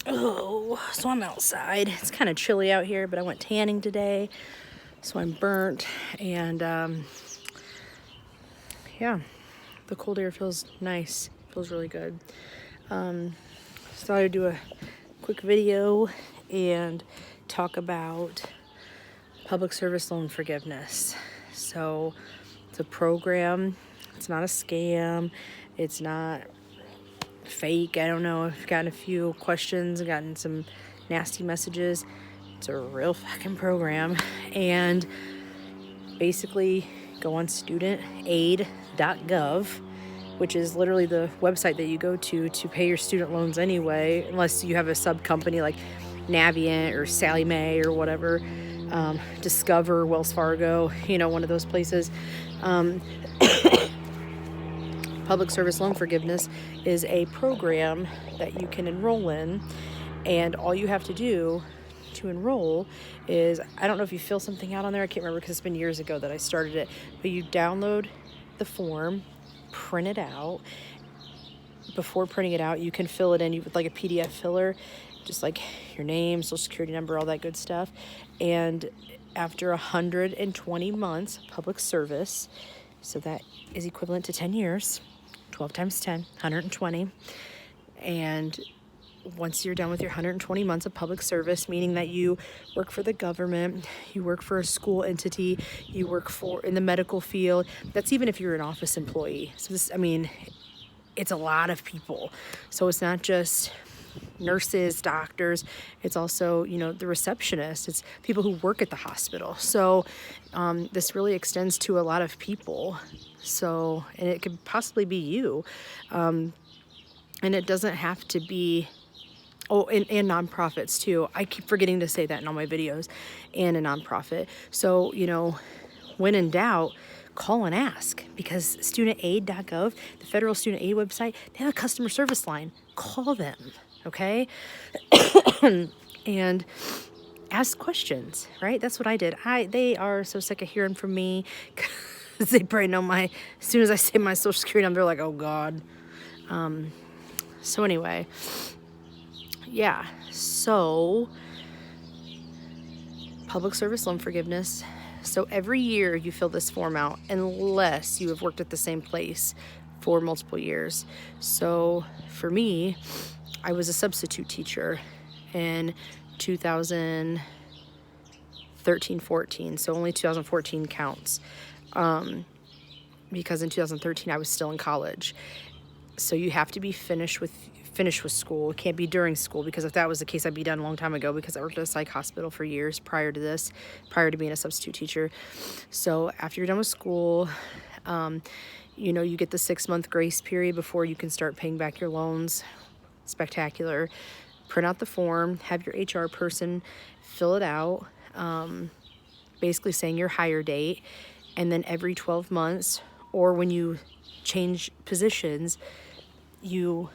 Oh, so I'm outside. It's kind of chilly out here, but I went tanning today, so I'm burnt. And yeah, the cold air feels nice. Feels really good. So I'd do a quick video and talk about public service loan forgiveness. So it's a program. It's not a scam. It's not fake. I don't know. I've gotten a few questions, gotten some nasty messages. It's a real fucking program. And basically go on studentaid.gov, which is literally the website that you go to pay your student loans anyway, unless you have a sub company like Navient or Sally Mae or whatever, Discover, Wells Fargo, one of those places. Public service loan forgiveness is a program that you can enroll in, and all you have to do to enroll is, I don't know if you fill something out on there, I can't remember because it's been years ago that I started it, but you download the form, print it out. Before printing it out, you can fill it in with like a PDF filler, just like your name, social security number, all that good stuff. And after 120 months of public service, so that is equivalent to 10 years, 12 times 10, 120. And once you're done with your 120 months of public service, meaning that you work for the government, you work for a school entity, you work in the medical field, that's even if you're an office employee. So this, it's a lot of people. So it's not just nurses, doctors, it's also, the receptionist, it's people who work at the hospital. So this really extends to a lot of people. So, and it could possibly be you. And it doesn't have to be, and nonprofits too. I keep forgetting to say that in all my videos, and a nonprofit. So, when in doubt, call and ask, because studentaid.gov, the federal student aid website, they have a customer service line. Call them, okay? And ask questions, right? That's what I did. They are so sick of hearing from me because they probably know as soon as I say my social security number, they're like, oh God. So anyway, yeah. So public service loan forgiveness. So every year you fill this form out unless you have worked at the same place for multiple years. So for me, I was a substitute teacher in 2013-14. So only 2014 counts. Because in 2013 I was still in college. So you have to be finished with school. It can't be during school, because if that was the case, I'd be done a long time ago, because I worked at a psych hospital for years prior to being a substitute teacher. So after you're done with school, you get the 6-month grace period before you can start paying back your loans. Spectacular. Print out the form, have your HR person fill it out, basically saying your hire date, and then every 12 months, or when you change positions, you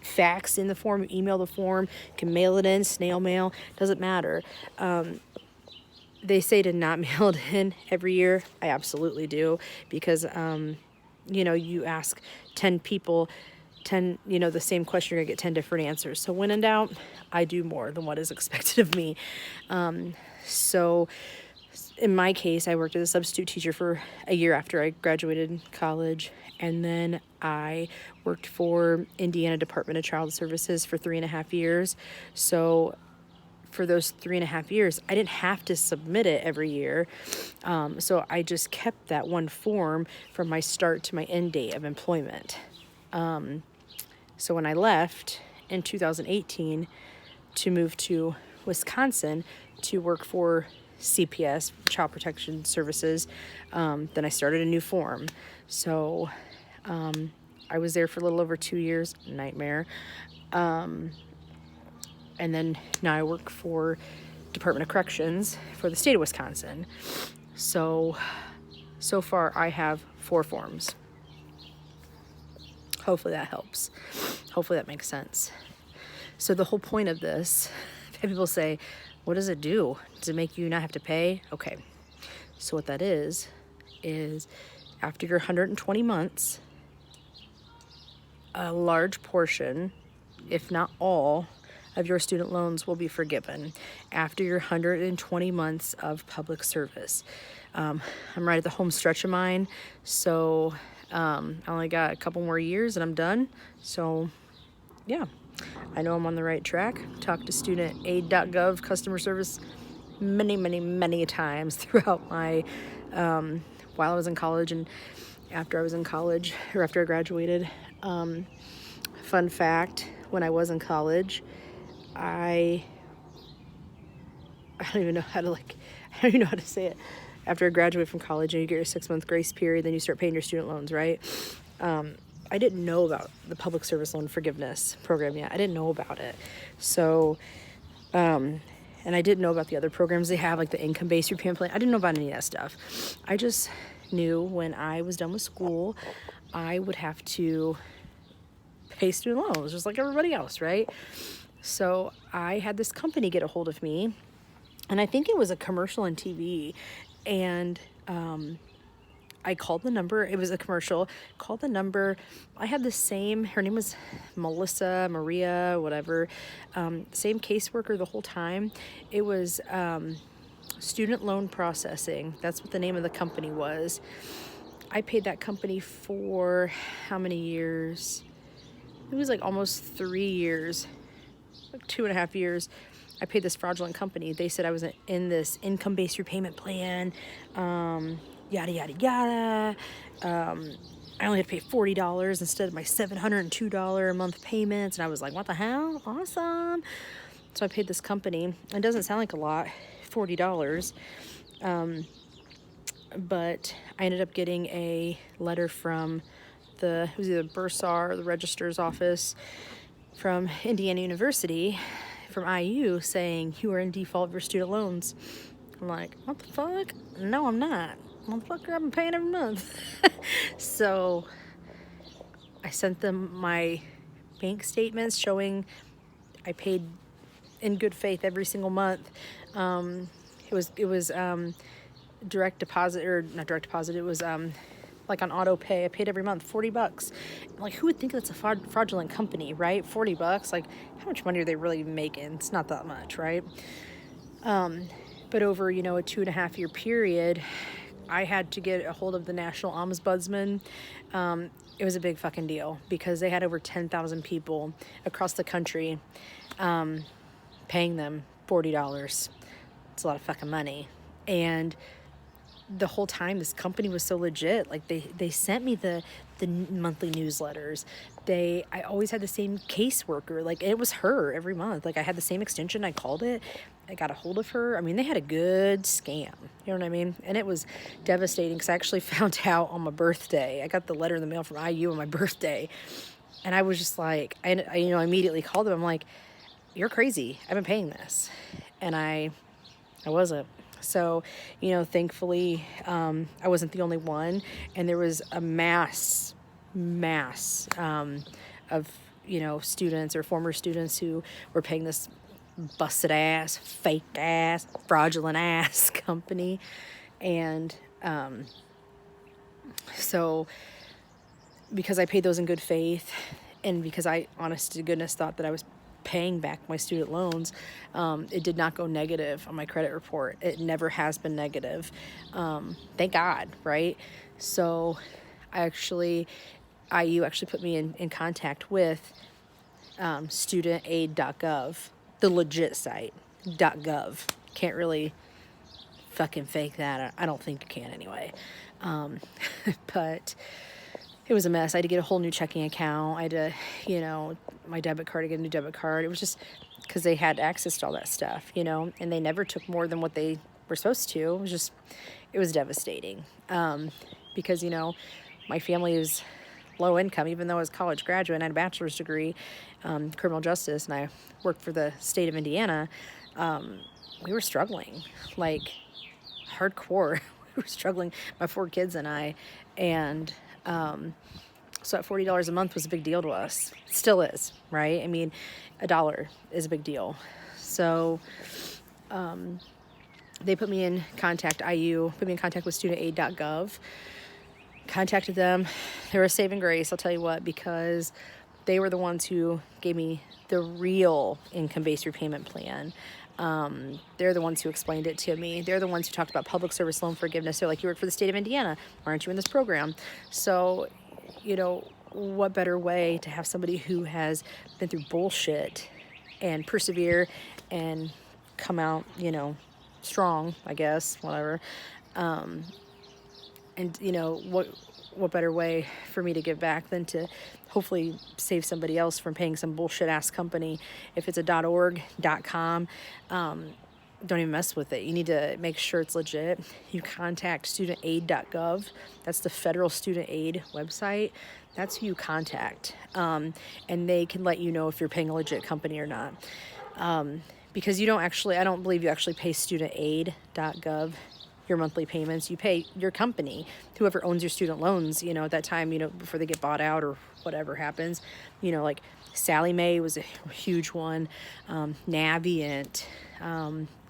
fax in the form, email the form, you can mail it in, snail mail, doesn't matter. They say to not mail it in every year. I absolutely do, because, you ask 10 people, the same question, you're gonna get 10 different answers. So when in doubt, I do more than what is expected of me. So in my case, I worked as a substitute teacher for a year after I graduated college, and then I worked for Indiana Department of Child Services for 3.5 years. So for those 3.5 years, I didn't have to submit it every year. So I just kept that one form from my start to my end date of employment. So when I left in 2018 to move to Wisconsin to work for CPS, Child Protection Services, then I started a new form. So I was there for a little over 2 years, nightmare. And then now I work for Department of Corrections for the state of Wisconsin. So far I have 4 forms. Hopefully that helps. Hopefully that makes sense. So the whole point of this, people say, what does it do? Does it make you not have to pay? Okay. So what that is after your 120 months, a large portion, if not all, of your student loans will be forgiven after your 120 months of public service. I'm right at the home stretch of mine, so I only got a couple more years and I'm done. So yeah, I know I'm on the right track. Talked to studentaid.gov customer service many times throughout my while I was in college and after I was in college, or after I graduated. Fun fact, when I was in college, I don't even know how to I don't even know how to say it. After I graduate from college and you get your 6-month grace period, then you start paying your student loans, right? I didn't know about the public service loan forgiveness program yet. I didn't know about it. So, and I didn't know about the other programs they have, like the income-based repayment plan. I didn't know about any of that stuff. I just knew when I was done with school, I would have to pay student loans just like everybody else, right? So I had this company get a hold of me, and I think it was a commercial on TV, and I called the number. It was a commercial. Called the number. I had the same, her name was Melissa, Maria, whatever. Same caseworker the whole time. It was student loan processing. That's what the name of the company was. I paid that company for how many years? It was like almost 3 years, like 2.5 years. I paid this fraudulent company. They said I was in this income-based repayment plan, yada. I only had to pay $40 instead of my $702 a month payments. And I was like, what the hell? Awesome. So I paid this company. It doesn't sound like a lot, $40. But I ended up getting a letter from it was either Bursar or the registrar's office from Indiana University, from IU, saying you are in default of your student loans. I'm like, what the fuck? No, I'm not. Motherfucker, I've been paying every month. So I sent them my bank statements showing I paid in good faith every single month. It was direct deposit, or not direct deposit. It was like on auto pay. I paid every month $40. Like, who would think that's a fraudulent company, right? $40. Like, how much money are they really making? It's not that much, right? But over, a 2.5 year period, I had to get a hold of the National Ombudsman. It was a big fucking deal because they had over 10,000 people across the country paying them $40. It's a lot of fucking money. And the whole time this company was so legit. Like they sent me the monthly newsletters. I always had the same caseworker. Like, it was her every month. Like, I had the same extension. I called it. I got a hold of her. I mean, they had a good scam. You know what I mean? And it was devastating because I actually found out on my birthday. I got the letter in the mail from IU on my birthday. And I was just like, I immediately called them. I'm like, you're crazy. I've been paying this. And I wasn't. So, thankfully, I wasn't the only one. And there was a mass of, students or former students who were paying this busted ass, fake ass, fraudulent ass company. And so because I paid those in good faith, and because I, honest to goodness, thought that I was paying back my student loans, it did not go negative on my credit report. It never has been negative. Thank God, right? So IU actually put me in contact with studentaid.gov, the legit site, .gov. Can't really fucking fake that. I don't think you can anyway. But it was a mess. I had to get a whole new checking account. I had to, my debit card, to get a new debit card. It was just because they had access to all that stuff, and they never took more than what they were supposed to. It was devastating. Because, my family is low income, even though I was a college graduate and I had a bachelor's degree, criminal justice, and I worked for the state of Indiana. We were struggling, like hardcore. We were struggling, my 4 kids and I, and so at $40 a month was a big deal to us. It still is, right? I mean, $1 is a big deal. So they put me in contact, IU put me in contact with studentaid.gov. Contacted them. They were a saving grace, I'll tell you what, because they were the ones who gave me the real income-based repayment plan. They're the ones who explained it to me. They're the ones who talked about public service loan forgiveness. They're like, you work for the state of Indiana. Why aren't you in this program? So, what better way to have somebody who has been through bullshit and persevere and come out, strong, I guess, whatever. And what better way for me to give back than to hopefully save somebody else from paying some bullshit ass company. If it's a .org, .com, don't even mess with it. You need to make sure it's legit. You contact studentaid.gov. That's the federal student aid website. That's who you contact. And they can let you know if you're paying a legit company or not. Because I don't believe you actually pay studentaid.gov your monthly payments. You pay your company, whoever owns your student loans, at that time, before they get bought out or whatever happens, like Sally Mae was a huge one, Navient,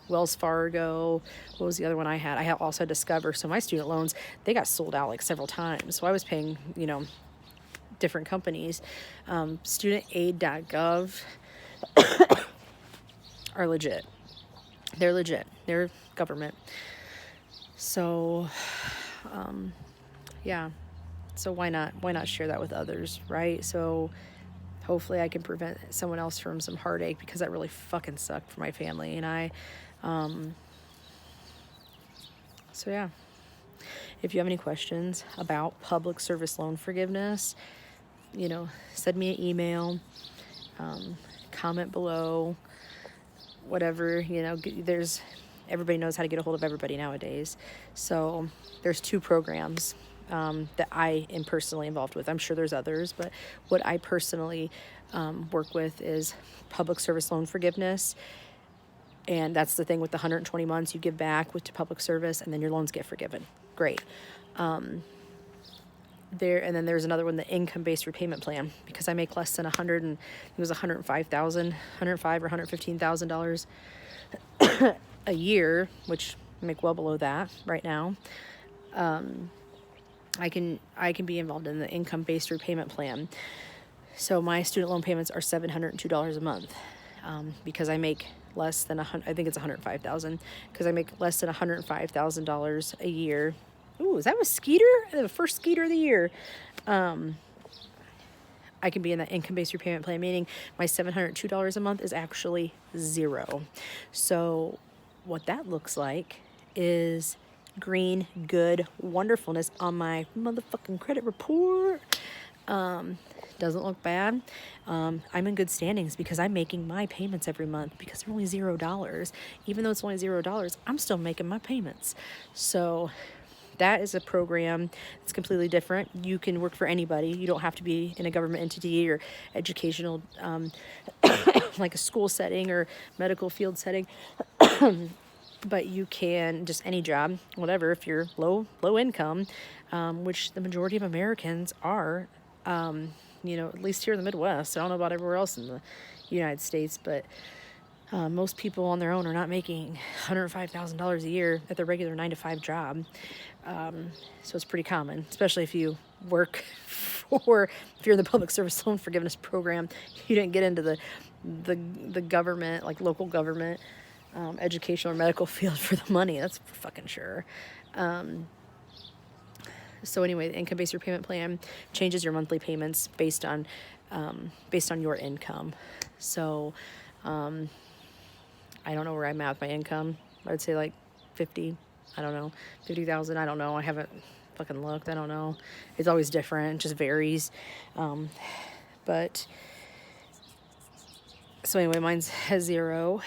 Wells Fargo. What was the other one I had? I also had Discover. So my student loans, they got sold out like several times. So I was paying, different companies. Studentaid.gov are legit. They're legit. They're government. So, yeah. So why not share that with others, right? So hopefully I can prevent someone else from some heartache, because that really fucking sucked for my family and I. So yeah. If you have any questions about public service loan forgiveness, send me an email, comment below, whatever, everybody knows how to get a hold of everybody nowadays. So there's 2 programs that I am personally involved with. I'm sure there's others, but what I personally work with is public service loan forgiveness. And that's the thing with the 120 months you give back to public service, and then your loans get forgiven. Great. And then there's another one, the income-based repayment plan, because I make less than $105,000 or $115,000 a year, which I make well below that right now. I can be involved in the income-based repayment plan. So my student loan payments are $702 a month, because I make less than I think it's $105,000, because I make less than $105,000 a year. Ooh, is that a skeeter? The first skeeter of the year. I can be in that income-based repayment plan, meaning my $702 a month is actually zero. So what that looks like is green, good, wonderfulness on my motherfucking credit report. Doesn't look bad. I'm in good standings because I'm making my payments every month, because they're only $0. Even though it's only $0, I'm still making my payments. So that is a program that's completely different. You can work for anybody. You don't have to be in a government entity or educational, like a school setting or medical field setting. But you can just any job, whatever, if you're low income, which the majority of Americans are, at least here in the Midwest. I don't know about everywhere else in the United States, but most people on their own are not making $105,000 a year at their regular 9-to-5 job. So it's pretty common, especially if you work if you're in the public service loan forgiveness program. You didn't get into the government, like local government, educational or medical field for the money. That's for fucking sure. So anyway, the income-based repayment plan changes your monthly payments based on your income. So, I don't know where I'm at with my income. I'd say like 50, I don't know, 50,000. I don't know. I haven't fucking looked. I don't know. It's always different. It just varies. But so anyway, mine's has 0.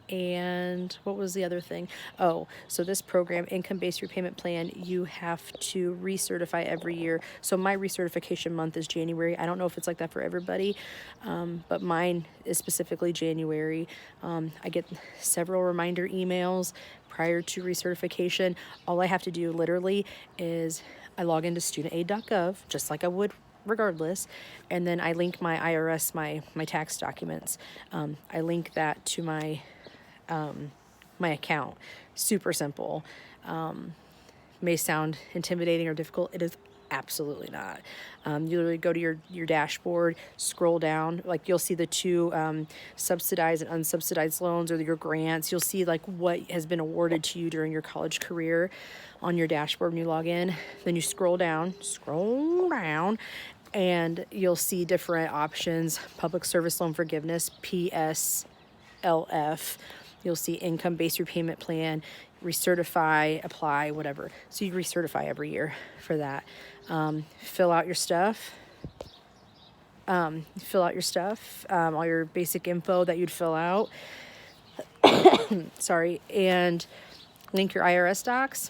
And what was the other thing? Oh, so this program, income-based repayment plan, you have to recertify every year. So my recertification month is January. I don't know if it's like that for everybody, but mine is specifically January. I get several reminder emails prior to recertification. All I have to do literally is I log into studentaid.gov, just like I would regardless, and then I link my IRS, my tax documents. I link that to my account. Super simple. May sound intimidating or difficult. It is Absolutely not. You literally go to your dashboard, scroll down, like you'll see the two subsidized and unsubsidized loans or your grants. You'll see like what has been awarded to you during your college career on your dashboard when you log in. Then you scroll down, and you'll see different options: public service loan forgiveness, PSLF. You'll see income-based repayment plan, recertify, apply, whatever. So you recertify every year for that. Fill out your stuff. All your basic info that you'd fill out. Sorry, and link your IRS docs.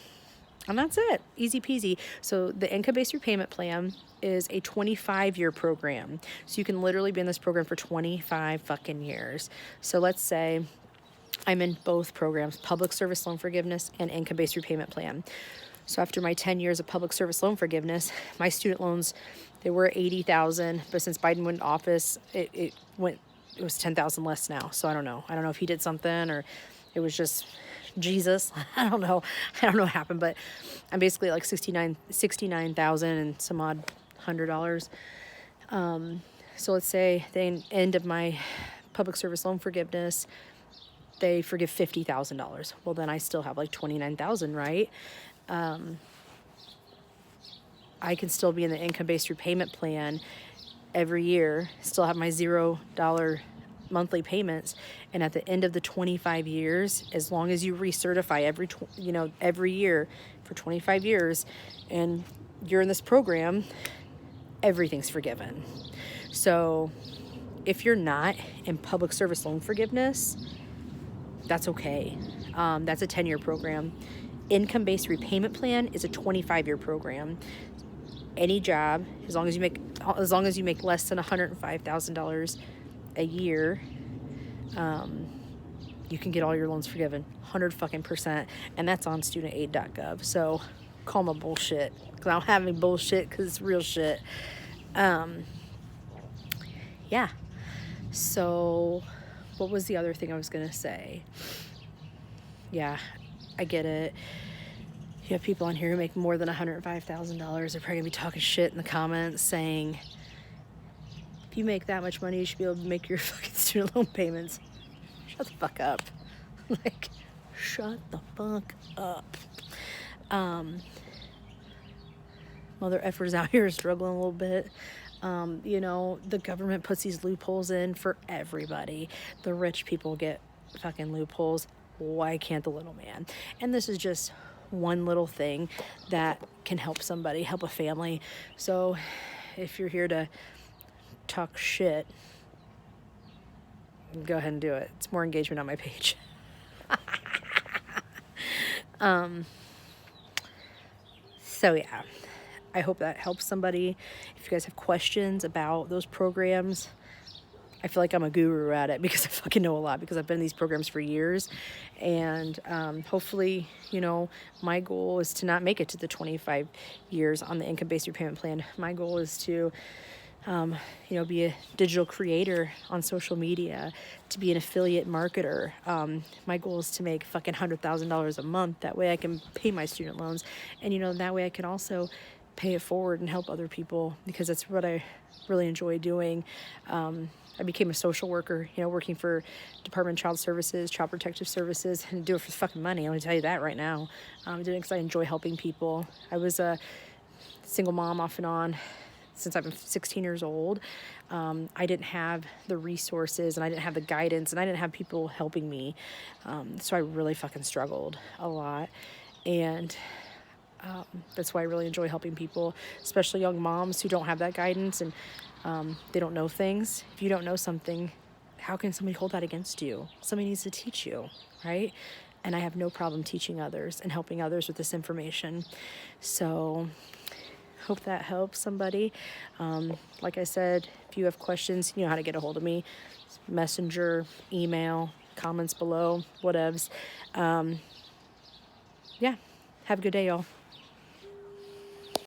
And that's it. Easy peasy. So the income-based repayment plan is a 25-year program. So you can literally be in this program for 25 fucking years. So let's say I'm in both programs, public service loan forgiveness and income-based repayment plan. So after my 10 years of public service loan forgiveness, my student loans, they were $80,000, but since Biden went in office, it was 10,000 less now. So I don't know if he did something or it was just Jesus. I don't know what happened, but I'm basically like 69,000 and some odd $100. So let's say the end of my public service loan forgiveness, they forgive $50,000. Well, then I still have like 29,000, right? I can still be in the income-based repayment plan every year, still have my $0 monthly payments, and at the end of the 25 years, as long as you recertify every year for 25 years, and you're in this program, everything's forgiven. So if you're not in public service loan forgiveness, that's okay. That's a 10-year program. Income-based repayment plan is a 25-year program. Any job, as long as you make less than $105,000 a year, you can get all your loans forgiven, 100%, and that's on studentaid.gov. So call my bullshit, because I don't have any bullshit, because it's real shit. Yeah. So what was the other thing I was gonna say? Yeah, I get it. You have people on here who make more than $105,000. They're probably gonna be talking shit in the comments saying, if you make that much money, you should be able to make your fucking student loan payments. Shut the fuck up. Like, shut the fuck up. Mother effers out here struggling a little bit. The government puts these loopholes in for everybody. The rich people get fucking loopholes. Why can't the little man? And this is just one little thing that can help somebody, help a family. So if you're here to talk shit, go ahead and do it. It's more engagement on my page. So yeah, I hope that helps somebody. If you guys have questions about those programs, I feel like I'm a guru at it because I fucking know a lot, because I've been in these programs for years. And hopefully, my goal is to not make it to the 25 years on the income-based repayment plan. My goal is to, be a digital creator on social media, to be an affiliate marketer. My goal is to make fucking $100,000 a month. That way I can pay my student loans. And, that way I can also pay it forward and help other people, because that's what I really enjoy doing. I became a social worker, working for Department of Child Services, Child Protective Services, and do it for fucking money. I'm going to tell you that right now. I'm doing it because I enjoy helping people. I was a single mom off and on since I've been 16 years old. I didn't have the resources, and I didn't have the guidance, and I didn't have people helping me. So I really fucking struggled a lot. And that's why I really enjoy helping people, especially young moms who don't have that guidance, and they don't know things. If you don't know something, how can somebody hold that against you? Somebody needs to teach you, right? And I have no problem teaching others and helping others with this information. So hope that helps somebody. Like I said, if you have questions, you know how to get a hold of me. Messenger, email, comments below, whatevs. Yeah, have a good day, y'all.